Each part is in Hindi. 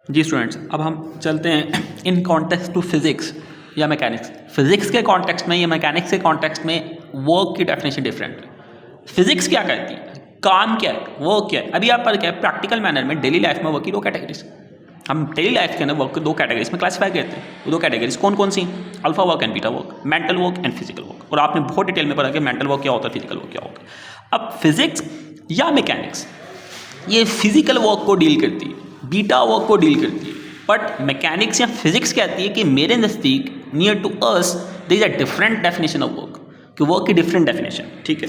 जी स्टूडेंट्स, अब हम चलते हैं इन कॉन्टेक्स्ट टू फिजिक्स या मैकेनिक्स। फिजिक्स के कॉन्टेक्स्ट में या मैकेनिक्स के कॉन्टेक्स्ट में वर्क की डेफिनेशन डिफरेंट है। फिजिक्स क्या कहती है, काम क्या है, वर्क क्या है। अभी आप पर क्या है, प्रैक्टिकल मैनर में डेली लाइफ में वर्क की दो कैटेगरीज, हम डेली लाइफ के अंदर वर्क को दो कैटेगरीज में क्लासीफाई करते हैं। वो दो कैटेगरीज कौन कौन सी? Alpha work and beta work, mental work and physical work. और आपने बहुत डिटेल में पढ़ा कि मेंटल वर्क क्या होता है, फिजिकल वर्क क्या होता है। अब फिजिक्स या मैकेनिक्स ये फिजिकल वर्क को डील करती है, बीटा वर्क को डील करती है। बट मैकेनिक्स या फिजिक्स कहती है कि मेरे नज़दीक near to us there is a different definition of work, कि वर्क की डिफरेंट डेफिनेशन। ठीक है,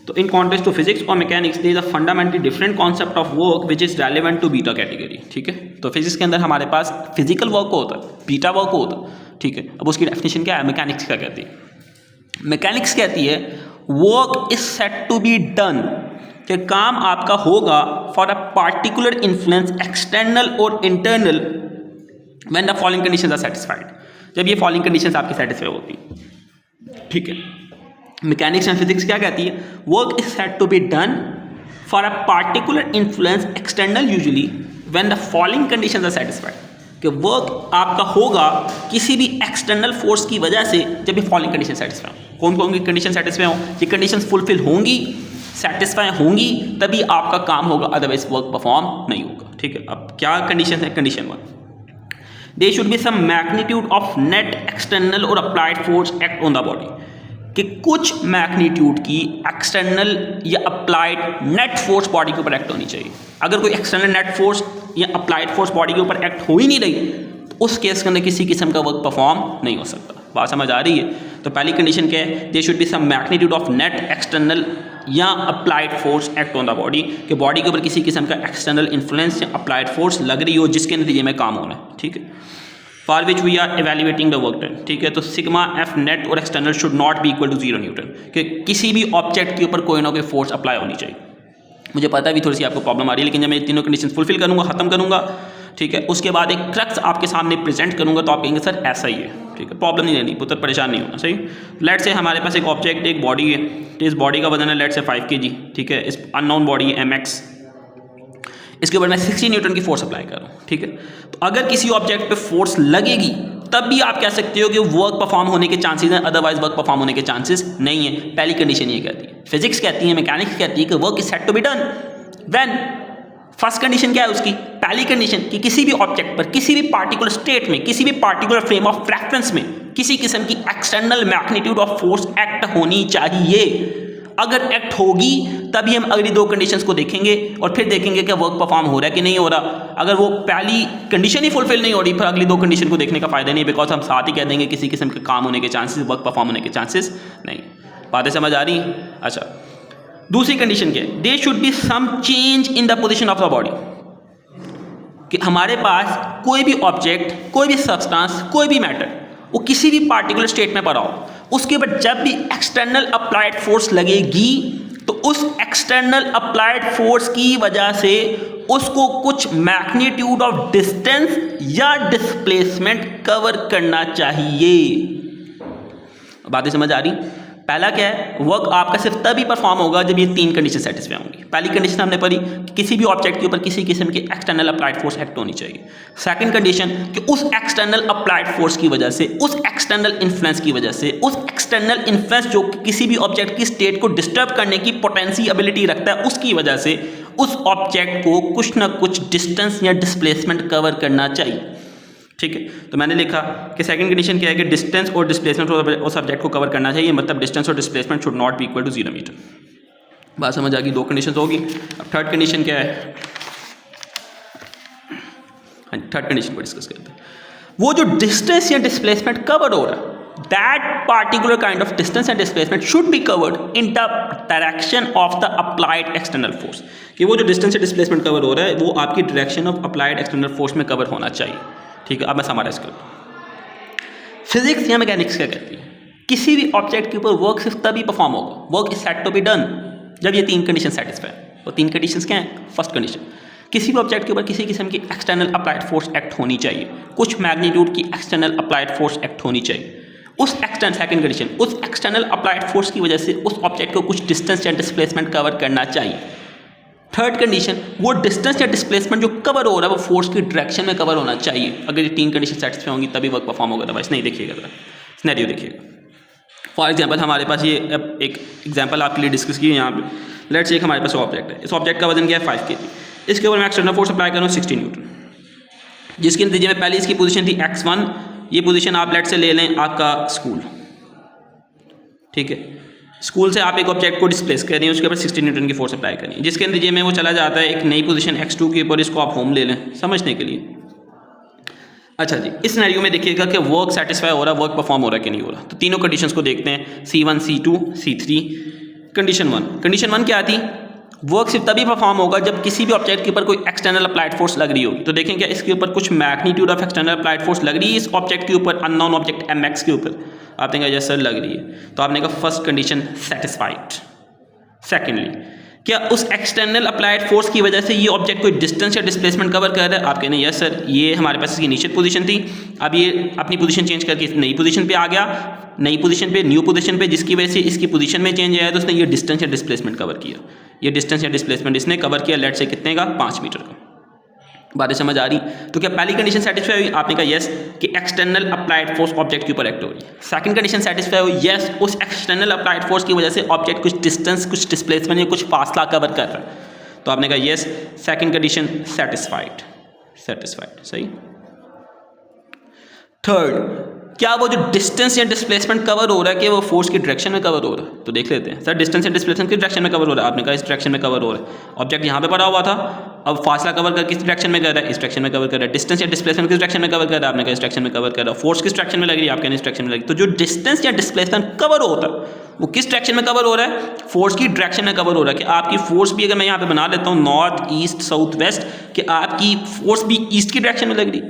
तो इन कॉन्टेक्स्ट टू फिजिक्स और mechanics there is a fundamentally different concept of work which is relevant to beta category. ठीक है, तो फिजिक्स के अंदर हमारे पास फिजिकल वर्क होता है, बीटा वर्क होता है। ठीक है, अब उसकी डेफिनेशन क्या है, मैकेनिक्स क्या कहती है? मैकेनिक्स कहती है work is set to be done, कि काम आपका होगा for a particular influence external और internal when the following conditions are satisfied, जब ये फॉलोइंग कंडीशंस आपकी सेटिस्फाई होती है। ठीक है, मैकेनिक्स एंड फिजिक्स क्या कहती है, work is set to be done for a particular influence external usually when the following conditions are satisfied, कि वर्क आपका होगा किसी भी एक्सटर्नल फोर्स की वजह से जब ये फॉलोइंग कंडीशन सेटिस्फाई हो। कौन कौन की कंडीशन सेटिस्फाई हो? ये कंडीशंस फुलफिल होंगी, सेटिस्फाई होंगी, तभी आपका काम होगा, अदरवाइज वर्क परफॉर्म नहीं होगा। ठीक है, अब क्या कंडीशन है? Condition 1, there should be some magnitude of net external और applied force act on the body, कि कुछ मैग्नीट्यूड की एक्सटर्नल या अप्लाइड नेट फोर्स बॉडी के ऊपर एक्ट होनी चाहिए। अगर कोई एक्सटर्नल नेट फोर्स या अप्लाइड फोर्स बॉडी के ऊपर एक्ट हो ही नहीं रही, तो उस केस के अंदर किसी किस्म का वर्क परफॉर्म नहीं हो सकता। बात समझ आ रही है? तो पहली कंडीशन क्या है, there should be some magnitude of net external या applied force act on the body, कि बॉडी के ऊपर किसी किस्म का एक्सटर्नल इन्फ्लुएंस या अप्लाइड फोर्स लग रही हो जिसके नतीजे में काम होना है। ठीक है, for which we are evaluating the work done. ठीक है, तो सिग्मा एफ नेट और external should not be equal to 0 newton, कि किसी भी ऑब्जेक्ट के ऊपर कोई ना कोई फोर्स अप्लाई होनी चाहिए। मुझे पता है भी थोड़ी सी आपको प्रॉब्लम आ रही है, लेकिन जब मैं तीनों कंडीशन फुलफिल करूंगा, खत्म करूंगा, ठीक है, उसके बाद एक क्रक्स आपके सामने प्रेजेंट करूंगा, तो आप कहेंगे सर ऐसा ही है। ठीक है, प्रॉब्लम नहीं लेनी, पुत्र परेशान नहीं होना। सही, लेट से हमारे पास एक ऑब्जेक्ट, एक बॉडी है, तो इस बॉडी का वजन है लेट से 5 kg। ठीक है, इस अननोन बॉडी है mx, इसके ऊपर मैं 60 न्यूटन की फोर्स अप्लाई कर रहा हूँ। ठीक है, तो अगर किसी ऑब्जेक्ट पे फोर्स लगेगी तब भी आप कह सकते हो कि वर्क परफॉर्म होने के चांसेस हैं, अदरवाइज वर्क परफॉर्म होने के चांसेस नहीं है। पहली कंडीशन ये कहती है। फिजिक्स कहती है, मैकेनिक्स कहती है कि work is set to be done when, first condition क्या है उसकी, पहली कंडीशन कि किसी भी ऑब्जेक्ट पर, किसी भी पार्टिकुलर स्टेट में, किसी भी पार्टिकुलर फ्रेम ऑफ रेफरेंस में किसी किस्म की external magnitude of force act होनी चाहिए। अगर एक्ट होगी तभी हम अगली दो कंडीशंस को देखेंगे और फिर देखेंगे कि वर्क परफॉर्म हो रहा है कि नहीं हो रहा। अगर वो पहली कंडीशन ही फुलफिल नहीं हो रही, फिर अगली दो कंडीशन को देखने का फायदा नहीं, बिकॉज हम साथ ही कह देंगे किसी किस्म के काम होने के चांसेस, वर्क परफॉर्म होने के चांसेस नहीं। बातें समझ आ रही? अच्छा, दूसरी कंडीशन क्या है, there should be some change in the position of the body, कि हमारे पास कोई भी ऑब्जेक्ट, कोई भी सब्सटेंस, कोई भी मैटर, वो किसी भी पार्टिकुलर स्टेट में पड़ा हो, उसके ऊपर जब भी एक्सटर्नल अप्लाइड फोर्स लगेगी तो उस एक्सटर्नल अप्लाइड फोर्स की वजह से उसको कुछ मैग्नीट्यूड ऑफ डिस्टेंस या डिस्प्लेसमेंट कवर करना चाहिए। बातें समझ आ रही? पहला क्या है, वर्क आपका सिर्फ तभी परफॉर्म होगा जब ये तीन कंडीशन सेटिस्फाई होंगी। पहली कंडीशन हमने पढ़ी कि किसी भी ऑब्जेक्ट के ऊपर किसी किस्म की एक्सटर्नल अप्लाइड फोर्स एक्ट होनी चाहिए। सेकंड कंडीशन कि उस एक्सटर्नल अप्लाइड फोर्स की वजह से, उस एक्सटर्नल इन्फ्लुएंस की वजह से, उस एक्सटर्नल इन्फ्लुएंस जो किसी भी ऑब्जेक्ट की स्टेट को डिस्टर्ब करने की पोटेंशियलिटी रखता है, उसकी वजह से उस ऑब्जेक्ट को कुछ ना कुछ डिस्टेंस या डिस्प्लेसमेंट कवर करना चाहिए। ठीक है, तो मैंने लिखा कि सेकंड कंडीशन क्या है कि डिस्टेंस और डिस्प्लेसमेंट उस सब्जेक्ट को कवर करना चाहिए, मतलब डिस्टेंस और displacement should not be equal to 0 metre. बात समझ आ गई? दो कंडीशन होगी। अब थर्ड कंडीशन क्या है, थर्ड कंडीशन को डिस्कस करते हैं। वो जो डिस्टेंस या डिस्प्लेसमेंट कवर हो रहा है, that particular kind of distance and displacement should be covered in the direction of the applied external force, कि वो जो डिस्टेंस या डिस्प्लेसमेंट कवर हो रहा है वो आपकी direction of applied external force में कवर होना चाहिए। ठीक है, अब मैं समराइज करता हूँ। फिजिक्स या मैकेनिक्स क्या कहती है, किसी भी ऑब्जेक्ट के ऊपर वर्क सिर्फ तभी परफॉर्म होगा, work is set to be done, जब ये तीन कंडीशन सेटिस्फाई। वो तीन कंडीशंस क्या हैं? फर्स्ट कंडीशन, किसी भी ऑब्जेक्ट के ऊपर किसी किस्म की एक्सटर्नल अप्लाइड फोर्स एक्ट होनी चाहिए, कुछ मैग्नीट्यूड की एक्सटर्नल अप्लाइड फोर्स एक्ट होनी चाहिए। उस एक्सटर्नल, सेकंड कंडीशन, उस एक्सटर्नल अप्लाइड फोर्स की वजह से उस ऑब्जेक्ट को कुछ डिस्टेंस या डिस्प्लेसमेंट कवर करना चाहिए। थर्ड कंडीशन, वो डिस्टेंस या डिस्प्लेसमेंट जो कवर हो रहा है वो फोर्स की डायरेक्शन में कवर होना चाहिए। अगर ये 3 कंडीशन सेटिस्फाई होंगी तभी वर्क परफॉर्म होगा, अदरवाइज नहीं। देखिएगा जरा सिनेरियो देखिएगा। फॉर एग्जांपल हमारे पास ये एक एग्जांपल आपके लिए डिस्कस की है यहाँ पे। लेट्स से एक हमारे पास ऑब्जेक्ट है, इस ऑब्जेक्ट का वजन क्या है 5 kg, इसके ऊपर मैं एक्सटर्नल फोर्स अप्लाई कर रहा हूँ 60 न्यूटन, जिसके नतीजे में पहले इसकी पोजीशन थी x1, ये पोजीशन आप लेट से ले लें आपका स्कूल, ठीक है। स्कूल से आप एक ऑब्जेक्ट को डिस्प्लेस कर रहे हैं, उसके ऊपर 60 न्यूटन की फोर्स अप्लाई करें, जिसके नतीजे में वो चला जाता है एक नई पोजीशन x2 के ऊपर। इसको आप होम ले लें समझने के लिए। अच्छा जी, इस सिनेरियो में देखिएगा कि वर्क सेटिस्फाई हो रहा है, वर्क परफॉर्म हो रहा है कि नहीं हो रहा। तो तीनों कंडीशंस को देखते हैं, C1, C2, C3। कंडीशन 1 क्या थी? वर्क सिर्फ तभी परफॉर्म होगा जब किसी भी ऑब्जेक्ट के ऊपर कोई एक्सटर्नल अप्लाइड फोर्स लग रही होगी। तो देखें क्या इसके ऊपर कुछ magnitude of external applied force लग रही है इस ऑब्जेक्ट के ऊपर, अननोन ऑब्जेक्ट mx के ऊपर। आपने कहा यस सर लग रही है, तो आपने कहा फर्स्ट कंडीशन सेटिस्फाइड। सेकेंडली, क्या उस एक्सटर्नल अप्लाइड फोर्स की वजह से ये ऑब्जेक्ट कोई डिस्टेंस या डिस्प्लेसमेंट कवर कर रहा है? आप कहते हैं यस सर, ये हमारे पास इसकी इनिशियल पोजीशन थी, अब ये अपनी पोजीशन चेंज करके इस नई पोजीशन पे आ गया, नई पोजीशन पे, न्यू पोजीशन पे, जिसकी वजह से इसकी पोजीशन में चेंज आया, तो उसने ये डिस्टेंस या डिस्प्लेसमेंट कवर किया। ये डिस्टेंस या डिस्प्लेसमेंट इसने कवर किया, लेट से कितने का? 5 मीटर का। बातें समझ आ रही? तो क्या पहली कंडीशन सेटिस्फाई हुई? आपने कहा यस कि एक्सटर्नल अप्लाइड फोर्स ऑब्जेक्ट के ऊपर एक्ट हो रही है। सेकंड कंडीशन सेटिस्फाई हुई, यस उस एक्सटर्नल अप्लाइड फोर्स की वजह से ऑब्जेक्ट कुछ डिस्टेंस, कुछ डिस्प्लेसमेंट या कुछ फासला कवर कर रहा है। तो आपने कहा यस, सेकंड कंडीशन सेटिस्फाइड। सही। थर्ड, क्या वो जो डिस्टेंस या डिस्प्लेसमेंट कवर हो रहा है कि वो फोर्स की डायरेक्शन में कवर हो रहा है? तो देख लेते हैं। सर डिस्टेंस या डिस्प्लेसमेंट किस डायरेक्शन में कवर हो रहा है? आपने कहा इस डायरेक्शन में कवर हो रहा है। ऑब्जेक्ट यहाँ पे पड़ा हुआ था, अब फासला कवर कर किस डायरेक्शन में कर रहा है? इस डायरेक्शन में कवर कर रहा है। डिस्टेंस या डिस्प्लेसमेंट किस डायरेक्शन में कवर कर रहा है? आपने कहा इस डायरेक्शन में कवर कर रहा है। फोर्स किस डायरेक्शन में लग रही है? आप कहने इस डायरेक्शन में लगी। तो जो डिस्टेंस या डिस्प्लेसमेंट कवर होता है वो किस डायरेक्शन में कवर हो रहा है? फोर्स की डायरेक्शन में कवर हो रहा है। कि आपकी फोर्स भी, अगर मैं यहाँ पे बना लेता हूँ नॉर्थ ईस्ट साउथ वेस्ट, कि आपकी फोर्स भी ईस्ट की डायरेक्शन में लग रही,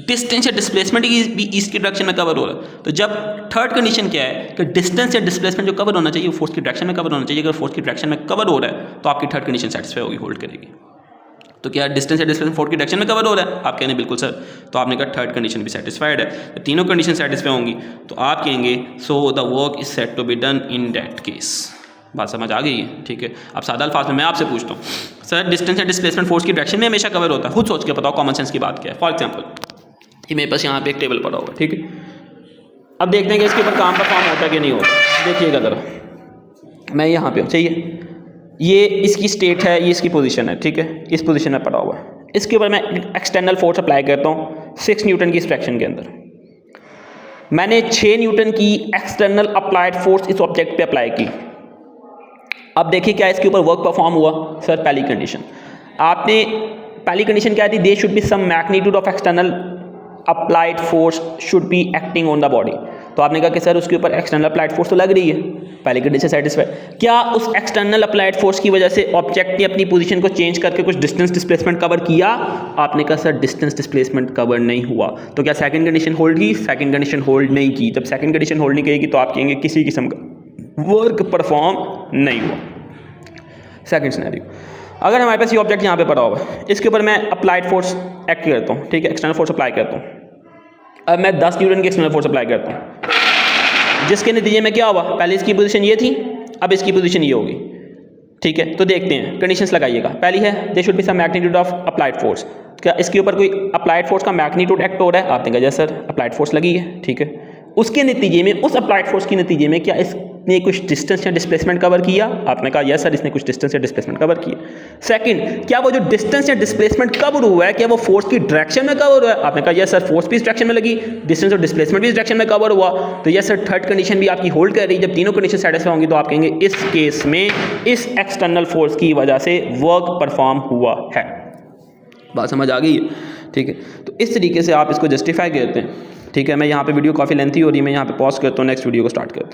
डिस्टेंस या डिस्प्लेसमेंट भी ईस्ट की डायरेक्शन में कवर हो रहा है। तो जब थर्ड कंडीशन क्या है कि डिस्टेंस या डिस्प्लेसमेंट जो कवर होना चाहिए वो फोर्स की डायरेक्शन में कवर होना चाहिए। अगर फोर्स की डायरेक्शन में कवर हो रहा है तो आपकी थर्ड कंडीशन सेटिस्फाई होगी, होल्ड करेगी। तो क्या डिस्टेंस या डिस्प्लेसमेंट फोर्स की डायरेक्शन में कवर हो रहा है? आप कहेंगे बिल्कुल सर। तो आपने कहा थर्ड कंडीशन भी सेटिस्फाइड है। तो तीनों कंडीशन सेटिस्फाई होंगी तो आप कहेंगे so the work is set to be done in that case. बात समझ आ गई है? ठीक है। अब सादा अल्फाज में मैं आपसे पूछता हूँ, सर डिस्टेंस या डिस्प्लेसमेंट फोर्स की डायरेक्शन में हमेशा कवर होता है? खुद सोच के बताओ, कॉमन सेंस की बात क्या है। फॉर एग्जाम्पल ये मेरे पास यहाँ पे एक टेबल पड़ा हुआ है, ठीक है। अब देखते हैं कि इसके ऊपर काम परफॉर्म होता है कि नहीं होता। देखिएगा ज़रा, मैं यहाँ पे हूँ, चाहिए ये इसकी स्टेट है, ये इसकी पोजीशन है, ठीक है। इस पोजीशन में पड़ा हुआ है, इसके ऊपर मैं एक्सटर्नल फोर्स अप्लाई करता हूँ 6 न्यूटन की इस फ्रैक्शन के अंदर। मैंने 6 न्यूटन की एक्सटर्नल अप्लाइड फोर्स इस ऑब्जेक्ट पे अप्लाई की। अब देखिए क्या इसके ऊपर वर्क परफॉर्म हुआ? सर पहली कंडीशन, आपने पहली कंडीशन क्या थी? There should be some magnitude of external applied force should be acting on the body. तो आपने कहा कि सर उसके ऊपर एक्सटर्नल अप्लाइड फोर्स तो लग रही है, पहली कंडीशन सेटिस्फाई। क्या उस एक्सटर्नल अप्लाइड फोर्स की वजह से ऑब्जेक्ट ने अपनी पोजीशन को चेंज करके कुछ डिस्टेंस डिस्प्लेसमेंट कवर किया? आपने कहा सर डिस्टेंस डिस्प्लेसमेंट कवर नहीं हुआ। तो क्या सेकंड कंडीशन होल्ड की? सेकंड कंडीशन होल्ड नहीं की। जब सेकंड कंडीशन होल्ड नहीं करेगी तो आप कहेंगे किसी किस्म का वर्क परफॉर्म नहीं हुआ। सेकंड सिनेरियो, अगर हमारे पास ये ऑब्जेक्ट यहाँ पे पड़ा हुआ है, इसके ऊपर मैं अप्लाइड फोर्स एक्ट करता हूँ, ठीक है, एक्सटर्नल फोर्स अप्लाई करता हूँ। अब मैं 10 न्यूटन की एक्सटर्नल फोर्स अप्लाई करता हूँ, जिसके नतीजे में क्या हुआ? पहले इसकी पोजीशन ये थी, अब इसकी पोजीशन ये होगी, ठीक है। तो देखते हैं, कंडीशंस लगाइएगा। पहली है there should be some magnitude of applied force. क्या इसके ऊपर कोई अप्लाइड फोर्स का मैग्नीट्यूड एक्ट हो रहा है? आपने कहा जैसे सर अप्लाइड फोर्स लगी है, ठीक है। उसके नतीजे में, उस अप्लाइड फोर्स के नतीजे में क्या इसने कुछ डिस्टेंस या डिस्प्लेसमेंट कवर किया? आपने कहा यस सर इसने कुछ डिस्टेंस या डिस्प्लेसमेंट कवर किया। सेकंड, क्या वो जो डिस्टेंस या डिस्प्लेसमेंट कवर हुआ है क्या वो फोर्स की डायरेक्शन में कवर हुआ है? आपने कहा यस सर फोर्स भी इस डायरेक्शन में लगी, डिस्टेंस और डिस्प्लेसमेंट भी इस डायरेक्शन में कवर हुआ। तो यस सर थर्ड कंडीशन भी आपकी होल्ड कर रही है। जब तीनों कंडीशन सेटिस्फाई होंगी तो आप कहेंगे इस केस में इस एक्सटर्नल फोर्स की वजह से वर्क परफॉर्म हुआ है। बात समझ आ गई है? ठीक है। तो इस तरीके से आप इसको जस्टिफाई करते हैं, ठीक है। मैं यहाँ पे वीडियो काफ़ी लेंथी हो रही है, मैं यहाँ पे पॉज करता हूँ, नेक्स्ट वीडियो को स्टार्ट करता हूँ।